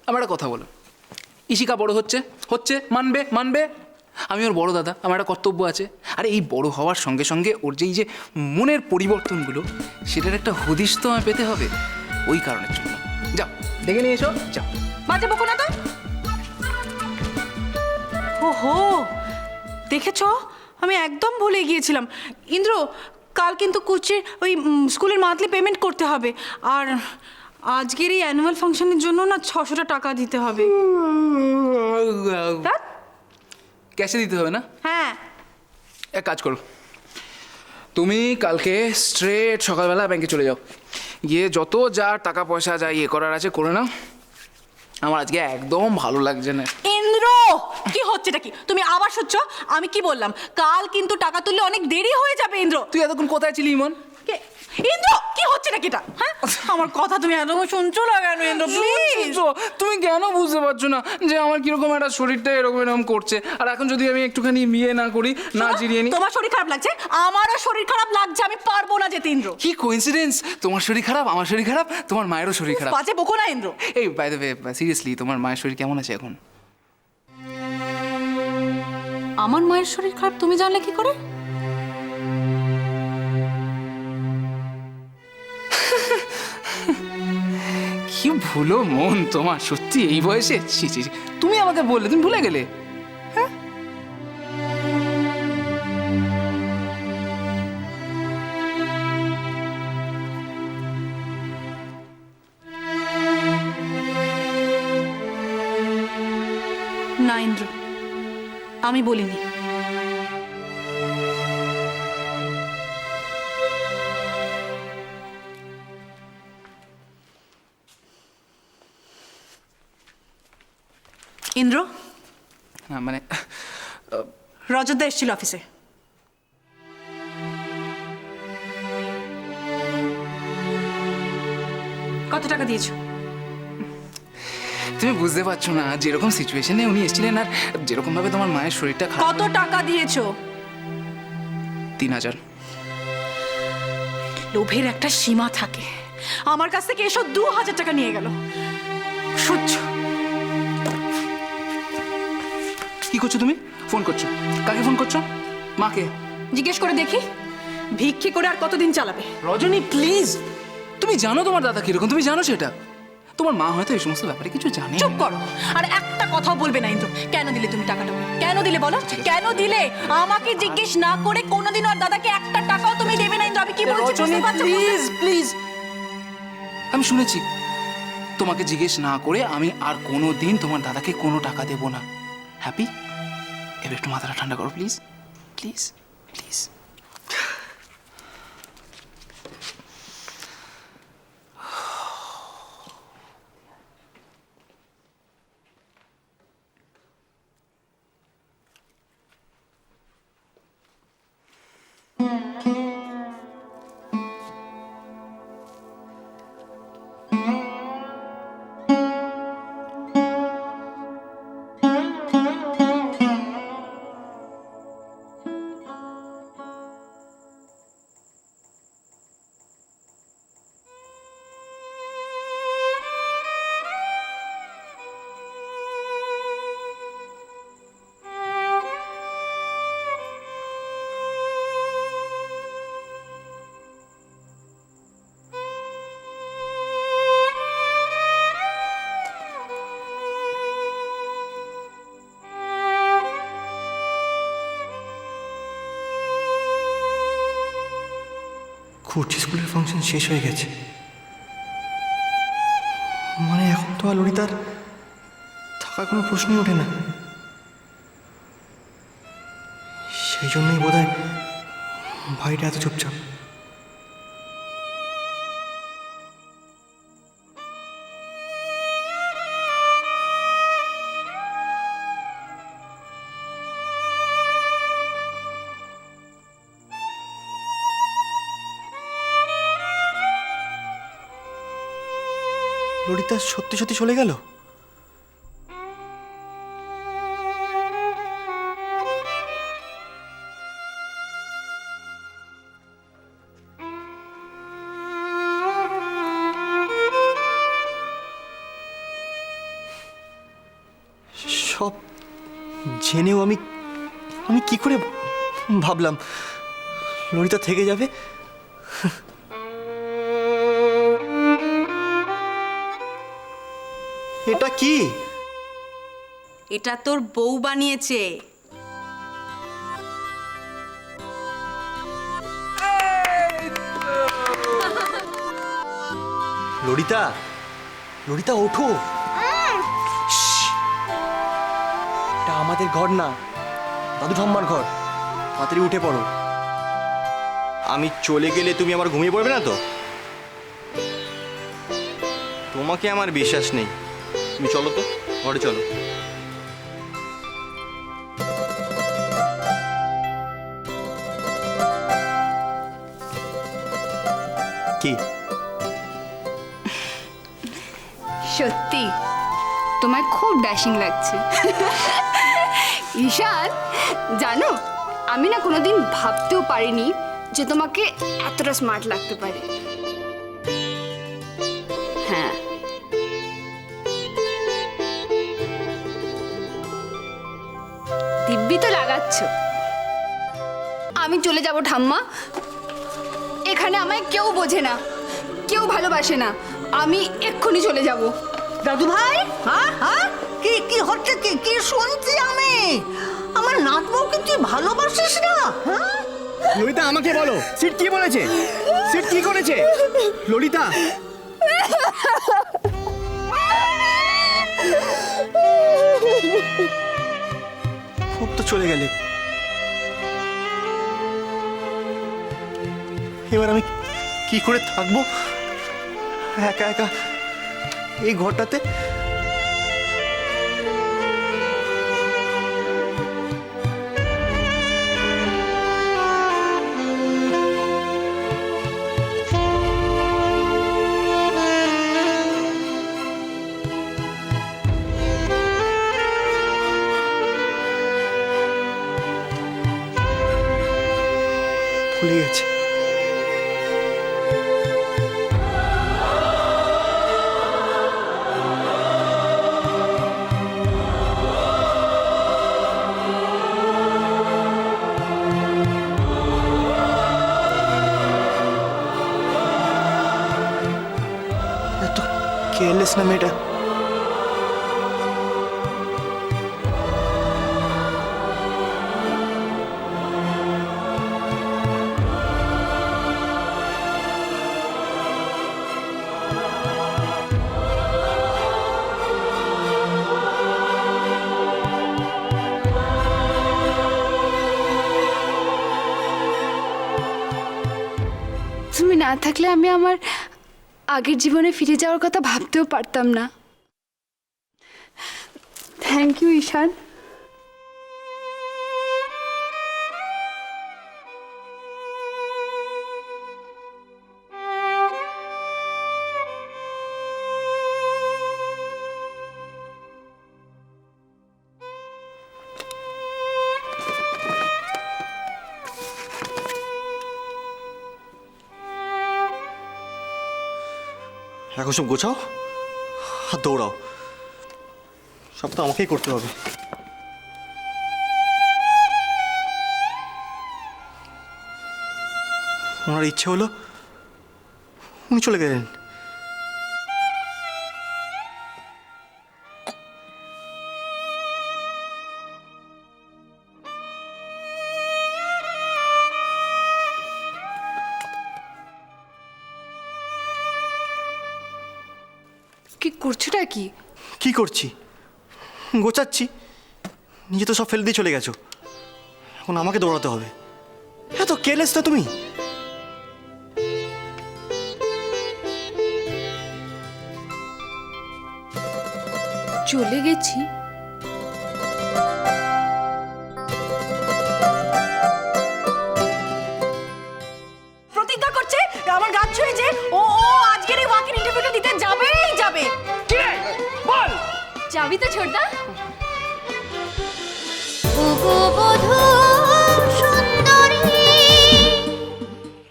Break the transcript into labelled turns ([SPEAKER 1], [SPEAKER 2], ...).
[SPEAKER 1] আমার একটা কথা বলো, ইশিকা বড় হচ্ছে হচ্ছে মানবে মানবে, আমি ওর বড় দাদা, আমার একটা কর্তব্য আছে। আরে এই বড় হওয়ার সঙ্গে সঙ্গে ওর যে এই যে মনের পরিবর্তনগুলো, সেটার একটা হদিশ তো আমায় পেতে হবে। ওই কারণের জন্য যাও দেখে নিয়ে এসো, যাও।
[SPEAKER 2] বাজে বকো না তো। ওহো, দেখেছো, আমি একদম ভুলে গিয়েছিলাম। ইন্দ্র, কাল কিন্তু কুচির ওই স্কুলের মান্থলি পেমেন্ট করতে হবে। আর আজকের এই অ্যানুয়াল ফাংশনের জন্য না 600টা টাকা দিতে হবে। তা?
[SPEAKER 1] ক্যাশে দিতে হবে না?
[SPEAKER 2] হ্যাঁ।
[SPEAKER 1] এক কাজ করো, তুমি কালকে স্ট্রেট সকালবেলা ব্যাংকে চলে যাও, গিয়ে যত যা টাকা পয়সা যা ইয়ে করার আছে করে নাও। আমার আজকে একদম ভালো লাগছে না।
[SPEAKER 2] ইন্দ্র, কি হচ্ছেটা কি? তুমি আবার শুনছো? আমি কি বললাম? কাল কিন্তু টাকা তুললে অনেক দেরি হয়ে যাবে। ইন্দ্র,
[SPEAKER 1] তুই এতক্ষণ কোথায় ছিলি ইমন?
[SPEAKER 2] ইন্দ্র, কি হচ্ছে নাকি এটা? হ্যাঁ, আমার কথা তুমি এতক্ষণ শুনছো না কেন? ইন্দ্র প্লিজ।
[SPEAKER 1] তুমি কেন বুঝতে পারছো না যে আমার কিরকম একটা শরীরটা এরকম এরকম করছে? আর এখন যদি আমি একটুখানি বিয়ে না করি, না জিরিয়ে নি।
[SPEAKER 2] তোমার শরীর খারাপ লাগছে, আমারও শরীর খারাপ লাগছে, আমি পারবো না যেতে। ইন্দ্র,
[SPEAKER 1] কি কোইন্সিডেন্স, তোমার শরীর খারাপ, আমার শরীর খারাপ, তোমার মায়েরও শরীর খারাপ।
[SPEAKER 2] বাজে বকো না ইন্দ্র।
[SPEAKER 1] এই বাই দ্য ওয়ে, সিরিয়াসলি তোমার মায়ের শরীর কেমন আছে এখন?
[SPEAKER 2] আমার মায়ের শরীর খারাপ তুমি জানলে কি করে?
[SPEAKER 1] কি ভুলো মন তোমার, সত্যি এই বয়সে? ছি ছি ছি। তুমি আমাকে বললে, তুমি ভুলে গেলে?
[SPEAKER 2] না ইন্দ্র, আমি বলিনি। ইন্দ্র,
[SPEAKER 1] হ্যাঁ মানে
[SPEAKER 2] রজতদা এসেছিল অফিসে। কত টাকা দিয়েছো?
[SPEAKER 1] তুমি বুঝতে পারছো না, যেরকম সিচুয়েশনে উনি এসেছিলেন আর যেরকম ভাবে তোমার মায়ের শরীরটা খারাপ।
[SPEAKER 2] কত টাকা দিয়েছো?
[SPEAKER 1] 3000।
[SPEAKER 2] লোভের একটা সীমা থাকে। আমার কাছ থেকে এসব 2000 টাকা নিয়ে গেল। সহ্য।
[SPEAKER 1] কি করছো তুমি? ফোন করছো? কাকে ফোন করছো? মাকে?
[SPEAKER 2] জিজ্ঞেস করে দেখি, ভিক্ষে করে আর কতদিন চালাবে?
[SPEAKER 1] রজনী প্লিজ, তুমি জানো তোমার দাদা কিরকম, তুমি জানো সেটা। তোমার মা হয়তো এই সমস্ত ব্যাপারে কিছু জানে।
[SPEAKER 2] চুপ করো, আর একটা কথাও বলবে না। ইন্দ্র, কেন দিলে তুমি টাকাটা? কেন দিলে বলো, কেন দিলে? আমাকে জিজ্ঞেস না করে কোনোদিন আর দাদাকে একটা টাকাও তুমি দেবে না। ইন্দ্র, আমি কি বলছি বুঝতে পারছো?
[SPEAKER 1] প্লিজ প্লিজ, আমি শুনেছি, তোমাকে জিজ্ঞেস না করে আমি আর কোনো দিন তোমার দাদাকে কোনো টাকা দেব না। হ্যাপি? এবার একটু মাথাটা ঠান্ডা করো প্লিজ, প্লিজ প্লিজ।
[SPEAKER 3] কুর্চি স্কুলের ফাংশন শেষ হয়ে গেছে, মানে এখন তো আর ললিতার থাকার কোনো প্রশ্নই ওঠে না। সেই জন্যই বোধহয় ভাইটা এত চুপচাপ। ললিতা সত্যি সত্যি চলে গেল? সব জেনেও আমি আমি কি করে ভাবলাম ললিতা থেকে যাবে। এটা কি?
[SPEAKER 2] এটা তোর বউ বানিয়েছে।
[SPEAKER 3] ললিতা, ললিতা ওঠো। শ্শ্, এটা আমাদের ঘর না, দাদু ঠাম্মার ঘর। তাড়াতাড়ি উঠে পড়ো। আমি চলে গেলে তুমি আবার ঘুমিয়ে পড়বে না তো? তোমাকে আমার বিশ্বাস নেই। তুমি চলো তো, ঘরে চলো। কি?
[SPEAKER 4] সত্যি তোমায় খুব ড্যাশিং লাগছে। ঈশান, জানো আমি না কোনোদিন ভাবতেও পারিনি যে তোমাকে এতটা স্মার্ট লাগতে পারে। হ্যাঁ, দিব্যি তো লাগাচ্ছ। আমি চলে যাব ঠাম্মা, এখানে আমায় কেউ বোঝে না, কেউ ভালোবাসে না। আমি এক্ষুনি চলে যাব।
[SPEAKER 5] দাদু ভাই, হ্যাঁ হ্যাঁ, কি কি হচ্ছে? কি কি শুনছি আমি? আমার নাত বউকে তুই ভালোবাসিস না? হ্যাঁ,
[SPEAKER 3] ললিতা আমাকে বলো, সিট কি বলেছে? সিট কি করেছে? ললিতা, খুব তো চলে গেলে। এবার আমি কি করে থাকবো একা একা এই ঘরটাতে? ভুলে গেছে। এত কেয়ারলেস না মেয়েটা।
[SPEAKER 4] তুমি না থাকলে আমি আমার আগের জীবনে ফিরে যাওয়ার কথা ভাবতেও পারতাম না। থ্যাংক ইউ ঈশান।
[SPEAKER 3] এখন সব গোছাও আর দৌড়াও। সব তো আমাকেই করতে হবে। ওনার ইচ্ছে হলো, উনি চলে গেলেন।
[SPEAKER 4] কি করছোটা কি?
[SPEAKER 3] কি করছি? গোছাচ্ছি। নিজে তো সব ফেলে দিয়ে চলে গেছো, এখন আমাকে দৌড়াতে হবে। এত কেয়ারলেস তো তুমি।
[SPEAKER 4] চলে গেছি?
[SPEAKER 2] প্রতিজ্ঞা করছে আমার গাছ ছুঁয়েছে, ও আজকের এই ওয়াকিং ইন্টারভিউটা দিতে যাবেই যাবে।
[SPEAKER 1] কি রে বল?
[SPEAKER 4] যাবি তো ছোটদা?
[SPEAKER 6] ওগো বধূ